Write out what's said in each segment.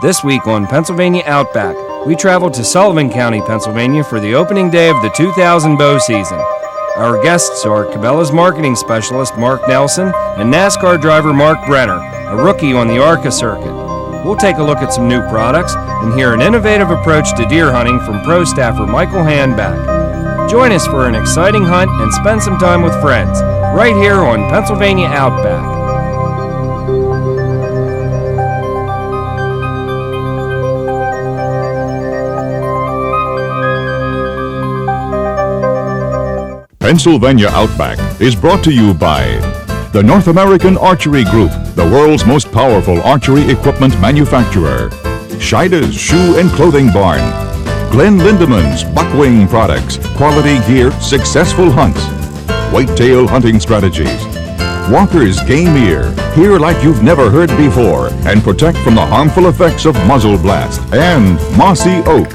This week on Pennsylvania Outback, we traveled to Sullivan County, Pennsylvania for the opening day of the 2000 bow season. Our guests are Cabela's marketing specialist Mark Nelsen and NASCAR driver Marc Brenner, a rookie on the ARCA circuit. We'll take a look at some new products and hear an innovative approach to deer hunting from pro staffer Michael Handback. Join us for an exciting hunt and spend some time with friends, right here on Pennsylvania Outback. Pennsylvania Outback is brought to you by the North American Archery Group, the world's most powerful archery equipment manufacturer. Scheide's Shoe and Clothing Barn. Glenn Lindemann's Buckwing Products, quality gear, successful hunts. Whitetail Hunting Strategies. Walker's Game Ear, hear like you've never heard before and protect from the harmful effects of muzzle blast. And Mossy Oak.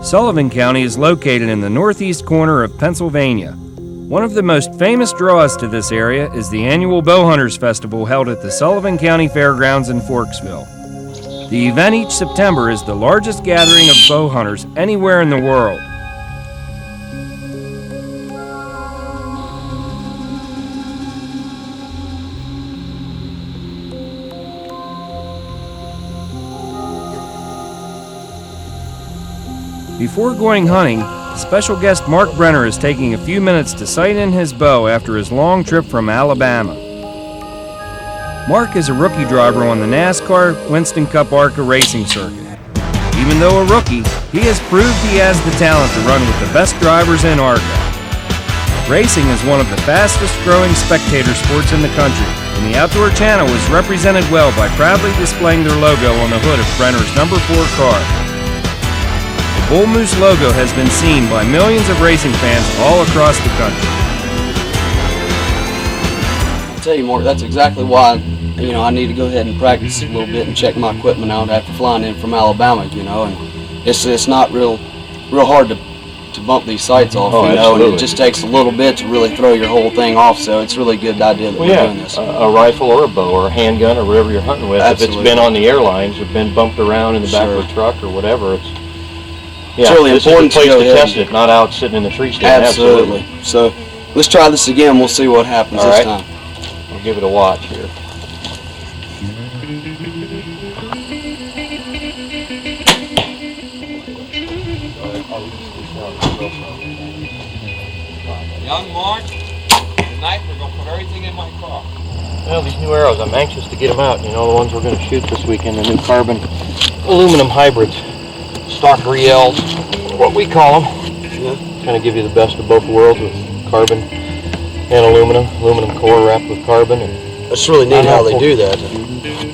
Sullivan County is located in the northeast corner of Pennsylvania. One of the most famous draws to this area is the annual Bowhunters Festival held at the Sullivan County Fairgrounds in Forksville. The event each September is the largest gathering of bow hunters anywhere in the world. Before going hunting, special guest Marc Brenner is taking a few minutes to sight in his bow after his long trip from Alabama. Mark is a rookie driver on the NASCAR Winston Cup ARCA racing circuit. Even though a rookie, he has proved he has the talent to run with the best drivers in ARCA. Racing is one of the fastest growing spectator sports in the country, and the Outdoor Channel is represented well by proudly displaying their logo on the hood of Brenner's number 4 car. The Bull Moose logo has been seen by millions of racing fans all across the country. I'll tell you, Mark, that's exactly why, I need to go ahead and practice a little bit and check my equipment out after flying in from Alabama, and it's not real hard to bump these sights off, and it just takes a little bit to really throw your whole thing off, so it's really a good idea that we're doing this. A rifle or a bow or a handgun or whatever you're hunting with, Absolutely. If it's been on the airlines or been bumped around in the back of a truck or whatever, it's really important to go ahead to test it, not out sitting in the tree stand. Absolutely. So let's try this again. We'll see what happens this time. I'll give it a watch here. Young Mark, tonight we're going to put everything in my car. Well, these new arrows, I'm anxious to get them out. The ones we're going to shoot this weekend, the new carbon aluminum hybrids. Stock Riels, what we call them. Kind of give you the best of both worlds with carbon and aluminum core wrapped with carbon. And it's really neat how they do that.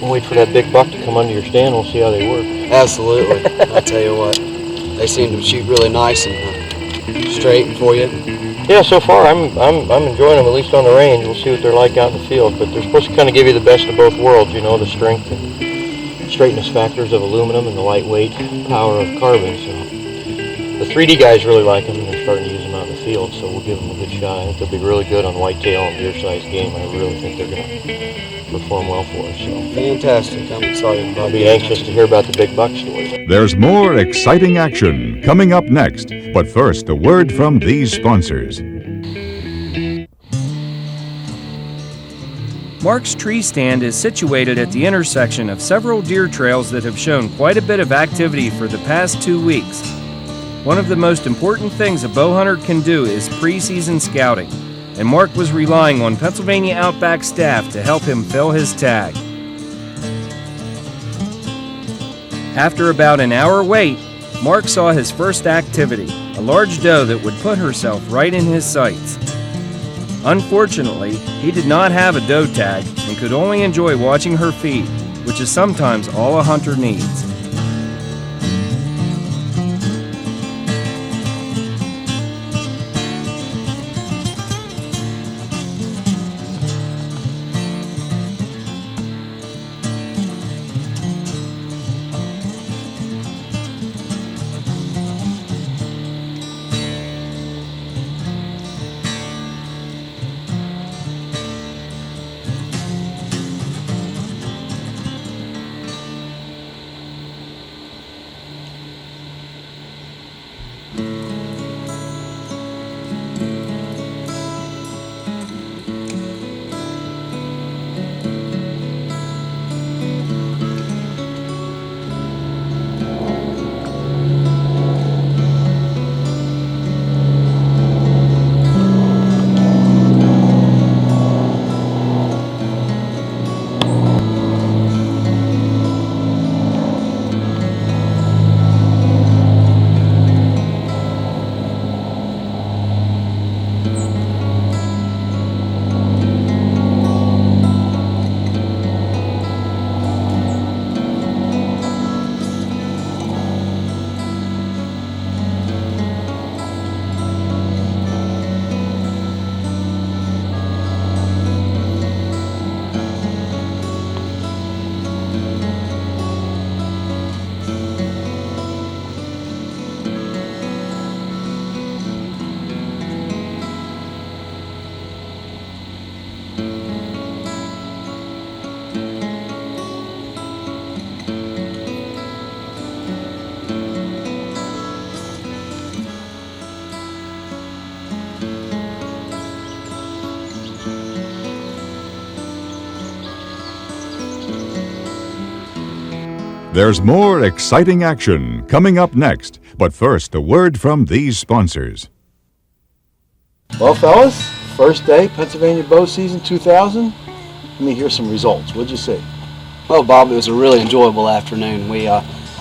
We'll wait for that big buck to come under your stand. We'll see how they work. Absolutely. I tell you what, they seem to shoot really nice and straight for you. Yeah, so far I'm enjoying them, at least on the range. We'll see what they're like out in the field. But they're supposed to kind of give you the best of both worlds. The strength and straightness factors of aluminum and the lightweight power of carbon. So the 3D guys really like them, and they're starting to use them out in the field, so we'll give them a good shot. I think they'll be really good on whitetail and deer-sized game. I really think they're going to perform well for us. So fantastic. I'm excited about it. I'll be anxious to hear about the big buck story. There's more exciting action coming up next. But first, a word from these sponsors. Mark's tree stand is situated at the intersection of several deer trails that have shown quite a bit of activity for the past 2 weeks. One of the most important things a bow hunter can do is pre-season scouting, and Mark was relying on Pennsylvania Outback staff to help him fill his tag. After about an hour wait, Mark saw his first activity, a large doe that would put herself right in his sights. Unfortunately, he did not have a doe tag and could only enjoy watching her feed, which is sometimes all a hunter needs. There's more exciting action coming up next, but first, a word from these sponsors. Well, fellas, first day, Pennsylvania bow season 2000. Let me hear some results. What'd you see? Well, Bob, it was a really enjoyable afternoon. We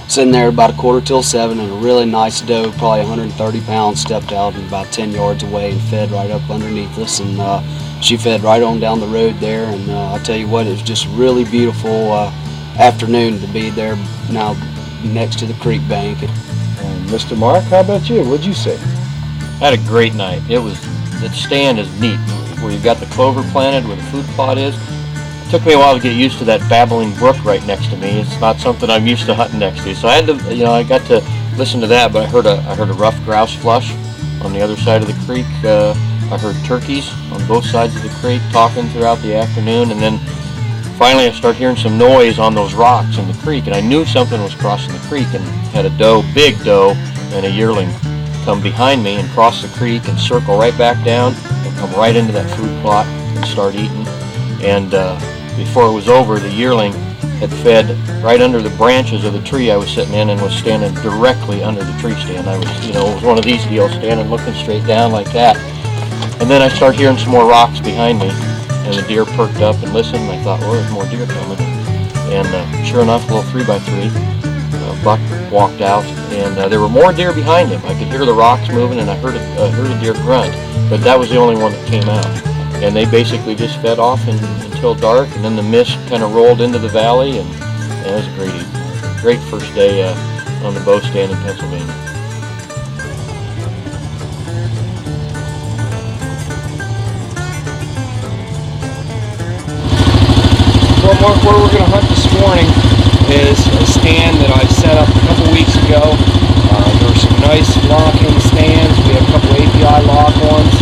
sitting there about 6:45 and a really nice doe, probably 130 pounds, stepped out and about 10 yards away and fed right up underneath us, and she fed right on down the road there, and I'll tell you what, it was just really beautiful afternoon to be there now next to the creek bank. And Mr. Mark, how about you? What'd you see? Had a great night. The stand is neat, where you've got the clover planted, where the food plot is. It took me a while to get used to that babbling brook right next to me. It's not something I'm used to hunting next to. So I had to, I got to listen to that, but I heard a rough grouse flush on the other side of the creek. I heard turkeys on both sides of the creek talking throughout the afternoon, and then finally I started hearing some noise on those rocks in the creek, and I knew something was crossing the creek, and had a doe, big doe, and a yearling come behind me and cross the creek and circle right back down and come right into that food plot and start eating. And before it was over, the yearling had fed right under the branches of the tree I was sitting in and was standing directly under the tree stand. I was, it was one of these deals, standing looking straight down like that. And then I started hearing some more rocks behind me, and the deer perked up and listened, and I thought, well, there's more deer coming. And sure enough, a little 3x3 buck walked out, and there were more deer behind him. I could hear the rocks moving, and I heard a deer grunt, but that was the only one that came out. And they basically just fed off until dark, and then the mist kind of rolled into the valley, and it was a great first day on the bow stand in Pennsylvania. Well, Mark, where we're going to hunt this morning is a stand that I set up a couple weeks ago. There are some nice lock-in stands. We have a couple API lock-ons.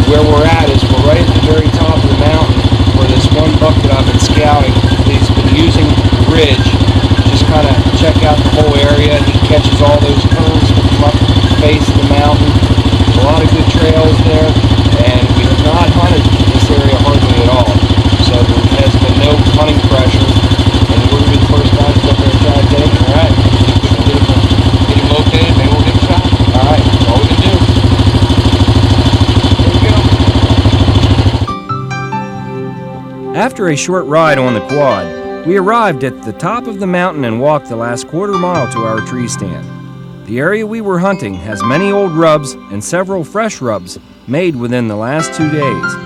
Where we're at is we're right at the very top of the mountain where this one buck that I've been scouting, he's been using the ridge to just kind of check out the whole area. He catches all those curves from up the face of the mountain. There's a lot of good trails there, and we have not hunted this area hardly at all. So there has been no hunting pressure, and we're going to be the first guys up there to try to take it. All right. Get him located, maybe we'll get a shot. All right. That's all we can do. Here we go. After a short ride on the quad, we arrived at the top of the mountain and walked the last quarter mile to our tree stand. The area we were hunting has many old rubs and several fresh rubs made within the last 2 days.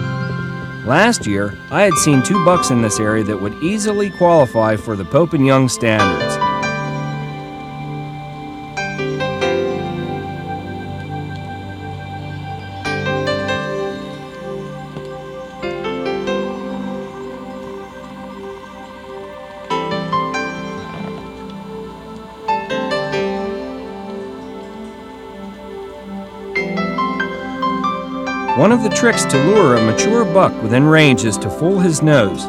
Last year, I had seen 2 bucks in this area that would easily qualify for the Pope and Young standards. One of the tricks to lure a mature buck within range is to fool his nose.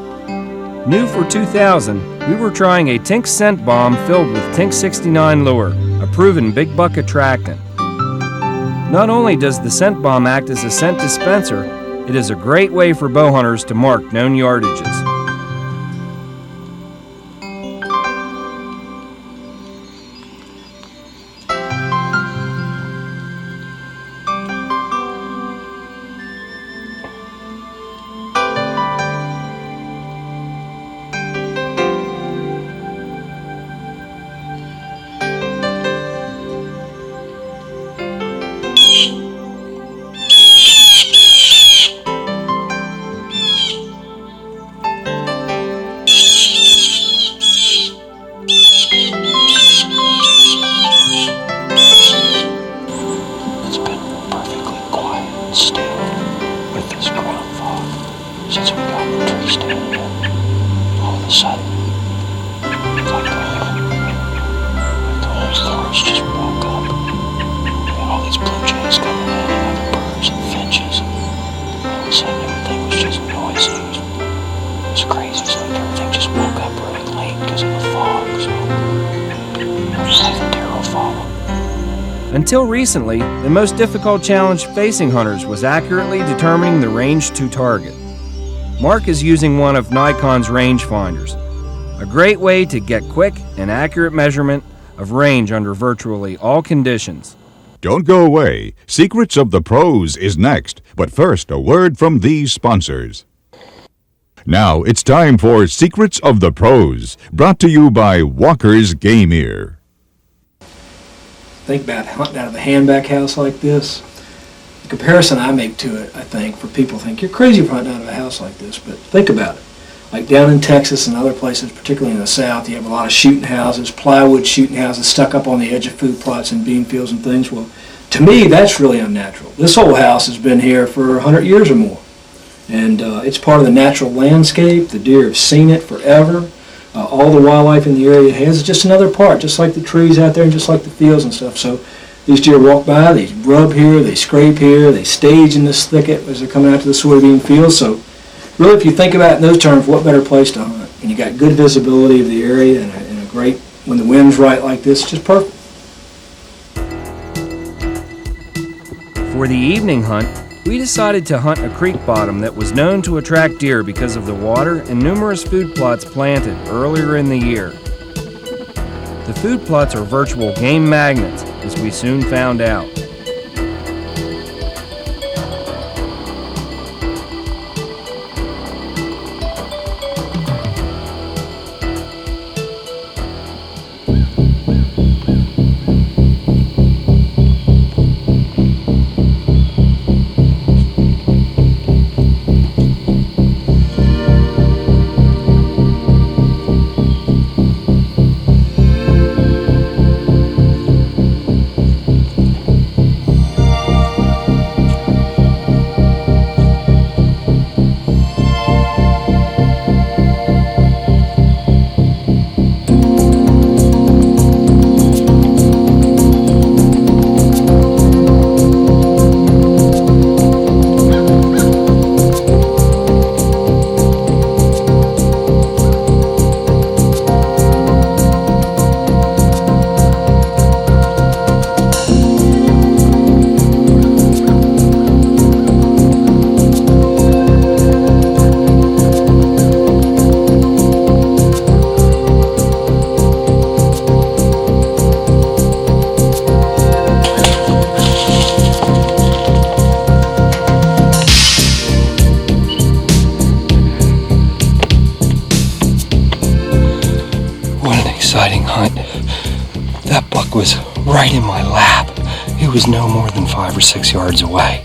New for 2000, we were trying a Tink scent bomb filled with Tink 69 lure, a proven big buck attractant. Not only does the scent bomb act as a scent dispenser, it is a great way for bow hunters to mark known yardages. still with this ground fog since we got the tree stand in. All of a sudden, it's like the whole forest just woke up. We had all these blue jays coming in and other birds and finches. All of a sudden, everything was just noisy. It was crazy. It's like everything just woke up really late because of the fog. So the deer will follow. Until recently, the most difficult challenge facing hunters was accurately determining the range to target. Mark is using one of Nikon's rangefinders, a great way to get quick and accurate measurement of range under virtually all conditions. Don't go away. Secrets of the Pros is next, but first, a word from these sponsors. Now it's time for Secrets of the Pros, brought to you by Walker's Game Ear. Think about hunting out of a handback house like this. The comparison I make to it, I think, for people think, you're crazy for hunting out of a house like this, but think about it. Like down in Texas and other places, particularly in the South, you have a lot of shooting houses, plywood shooting houses stuck up on the edge of food plots and bean fields and things. Well, to me, that's really unnatural. This whole house has been here for 100 years or more. And it's part of the natural landscape. The deer have seen it forever. All the wildlife in the area has just another part, just like the trees out there and just like the fields and stuff. So these deer walk by, they rub here, they scrape here, they stage in this thicket as they're coming out to the soybean fields. So really, if you think about it in those terms, what better place to hunt? And you got good visibility of the area and a great, when the wind's right like this, it's just perfect. For the evening hunt, we decided to hunt a creek bottom that was known to attract deer because of the water and numerous food plots planted earlier in the year. The food plots are virtual game magnets, as we soon found out. Exciting hunt. That buck was right in my lap. He was no more than 5 or 6 yards away.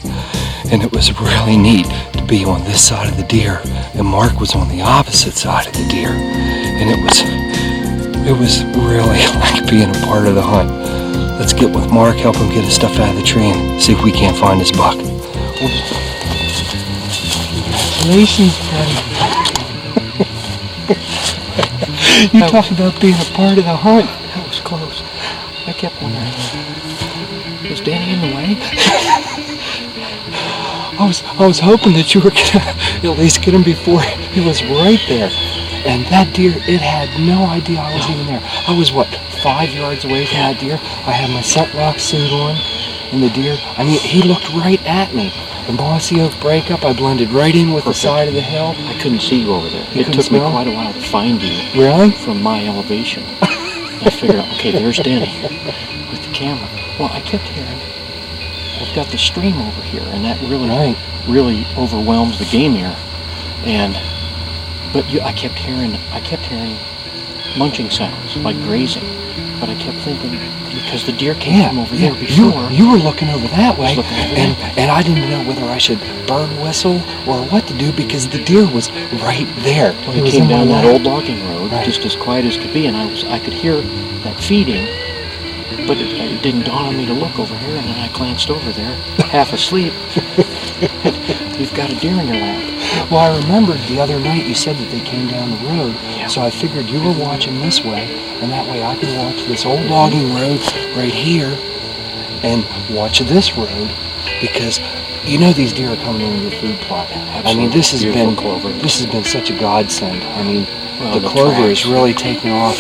And it was really neat to be on this side of the deer, and Mark was on the opposite side of the deer. And it was really like being a part of the hunt. Let's get with Mark, help him get his stuff out of the tree, and see if we can't find his buck. Congratulations, buddy. You talked about being a part of the hunt. That was close. I kept wondering, was Denny in the way? I was hoping that you were gonna at least get him before he was right there. And that deer, it had no idea I was even there. I was, 5 yards away from that deer. I had my Set Rock suit on, and the deer, he looked right at me. The mossy oak breakup, I blended right in with the side of the hill. I couldn't see you over there. It took me quite a while to find you. Really? From my elevation. I figured out, okay, there's Denny with the camera. Well, I kept hearing, I've got the stream over here, and that really overwhelms the game ear. But I kept hearing munching sounds, like grazing. But I kept thinking, because the deer came from over there before. You were looking over that way, and I didn't know whether I should bird whistle or what to do because the deer was right there. Well, he came down that old logging road, just as quiet as could be, and I could hear that feeding, but it didn't dawn on me to look over here, and then I glanced over there, half asleep, You've got a deer in your lap. Well, I remembered the other night you said that they came down the road, so I figured you were watching this way, and that way I could watch this old logging road right here, and watch this road, because you know these deer are coming into your food plot. I mean, this has been such a godsend. I mean, the clover is really taking off.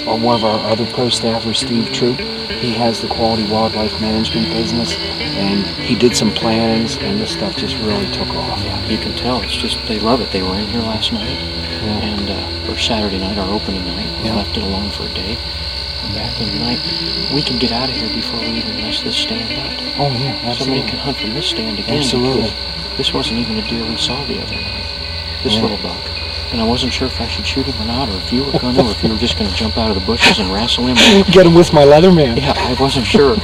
One of our other pro staffers, Steve Troop, he has the quality wildlife management business, and he did some plantings, and this stuff just really took off. Yeah, you can tell. It's just, they love it. They were in here last night, and or Saturday night, our opening night. We left it alone for a day. We're back in tonight. We can get out of here before we even mess this stand up. Oh yeah, absolutely. Somebody can hunt from this stand again. Absolutely. This wasn't even a deer we saw the other night. This little buck. And I wasn't sure if I should shoot him or not, or if you were going to, or if you were just going to jump out of the bushes and wrestle him. Get him with my Leatherman. Yeah, I wasn't sure.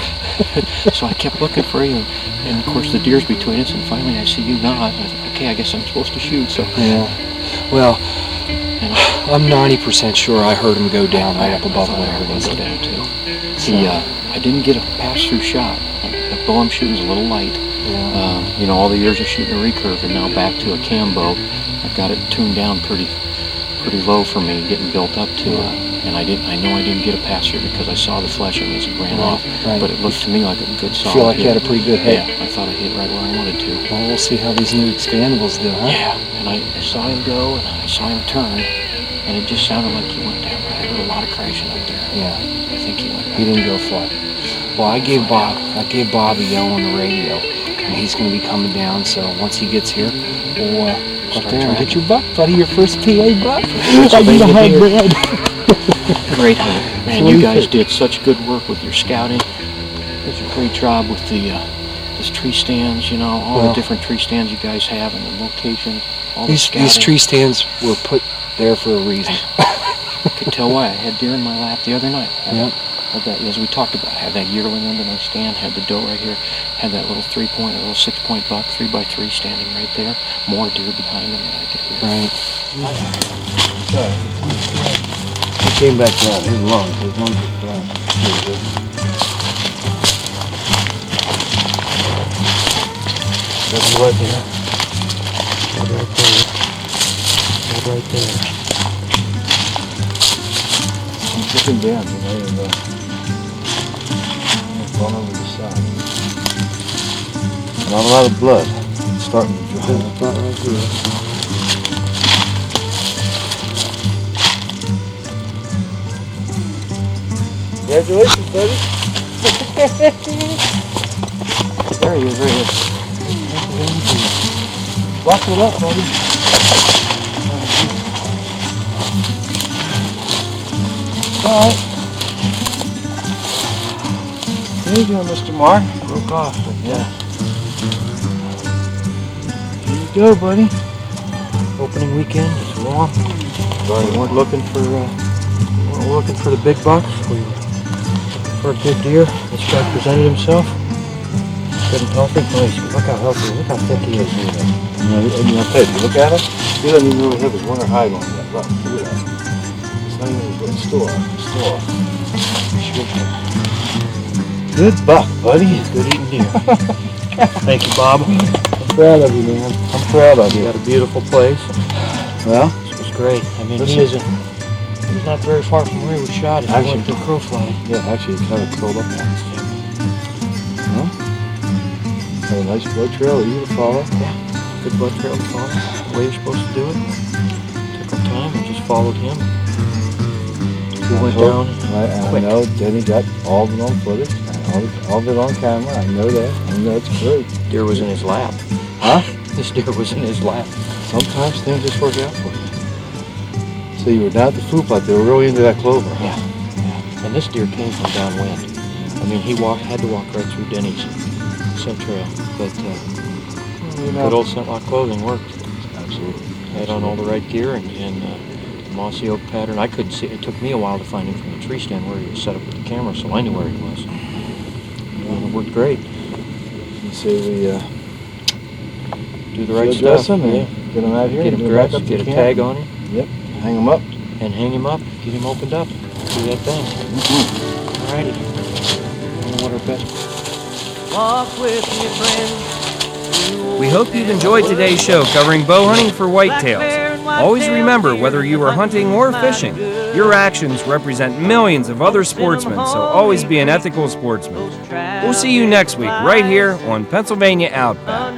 So I kept looking for you, and of course the deer's between us, and finally I see you nod. I thought, okay, I guess I'm supposed to shoot. So yeah. Well, I'm 90% sure I heard him go down right up above where I was. Go down too. I didn't get a pass-through shot. The bow I'm shooting is a little light. Yeah. You know, all the years of shooting a recurve, and now back to a cam bow. I've got it tuned down pretty low for me, getting built up to and I know I didn't get a pass through because I saw the fleshing as it ran off, but it looked to me like a good solid feel like hit. you had a pretty good hit. Yeah, I thought I hit right where I wanted to. Well, we'll see how these new expandables do, huh? Yeah, and I saw him go, and I saw him turn, and it just sounded like he went down. I heard a lot of crashing up there. Yeah. I think he went down. He didn't go far. Well, I gave Bob a yell on the radio, and he's going to be coming down, so once he gets here, we'll go up there and get your buck, buddy, your first PA buck. Great hunt. Man, you guys did such good work with your scouting. Did a great job with these tree stands, you know, all the different tree stands you guys have and the locations, all the scouting. These tree stands were put there for a reason. I could tell why. I had deer in my lap the other night. Yep. Had that, as we talked about, had that yearling under my stand, had the doe right here, had that little 3-point, little 6-point buck, 3x3 standing right there. More deer behind him than I could hear. Right. He came back down. His lungs were down. That's right there. Right there. I'm sitting down, you know, and gone over the side. Not a lot of blood. It's starting to dry. It's not right here. Congratulations, buddy. There he is, right here. Buckle it up, buddy. All right. There you go, Mr. Mark. Broke off, but yeah. Here you go, buddy. Opening weekend, it's warm. We weren't looking for the big bucks. We were looking for a good deer. This guy presented himself. Good and healthy. Nice. Look how healthy. Look how thick he is. And I'll tell you, look at him. He doesn't even really have his winter hide on yet. Look at that. It's not even store. Good buck, buddy. Good eating deer. Thank you, Bob. I'm proud of you, man. I'm proud of you. You got a beautiful place. Well, This was great. I mean, he's not very far from where we shot it. He went to crow fly. yeah, actually, it's kind of curled up on this thing. Huh? Got a nice blood trail you to follow. Yeah, good blood trail to follow. The way you're supposed to do it. Took our time and just followed him. We went down. I know Denny got all of it on footage, all of it on camera. I know that. I know it's great. Deer was in his lap. Huh? This deer was in his lap. Sometimes things just work out for you. So you were down at the food plot. They were really into that clover. Yeah. And this deer came from downwind. I mean, he had to walk right through Denny's scent trail. But good old scent lock clothing worked. Absolutely. Had on all the right gear and the mossy oak pattern. I couldn't see. It took me a while to find him from the tree stand where he was set up with the camera, so I knew where he was. And it worked great. You say we Do the right dress stuff. him and get him out here. Get him and back dressed. up to Get a camp. tag on him. Yep. Hang him up. And hang him up. Get him opened up. Do that thing. Alrighty. I don't know what our best. Walk with me, friend. We hope you've enjoyed today's show covering bow hunting for whitetails. Always remember, whether you are hunting or fishing, your actions represent millions of other sportsmen, so always be an ethical sportsman. We'll see you next week right here on Pennsylvania Outback.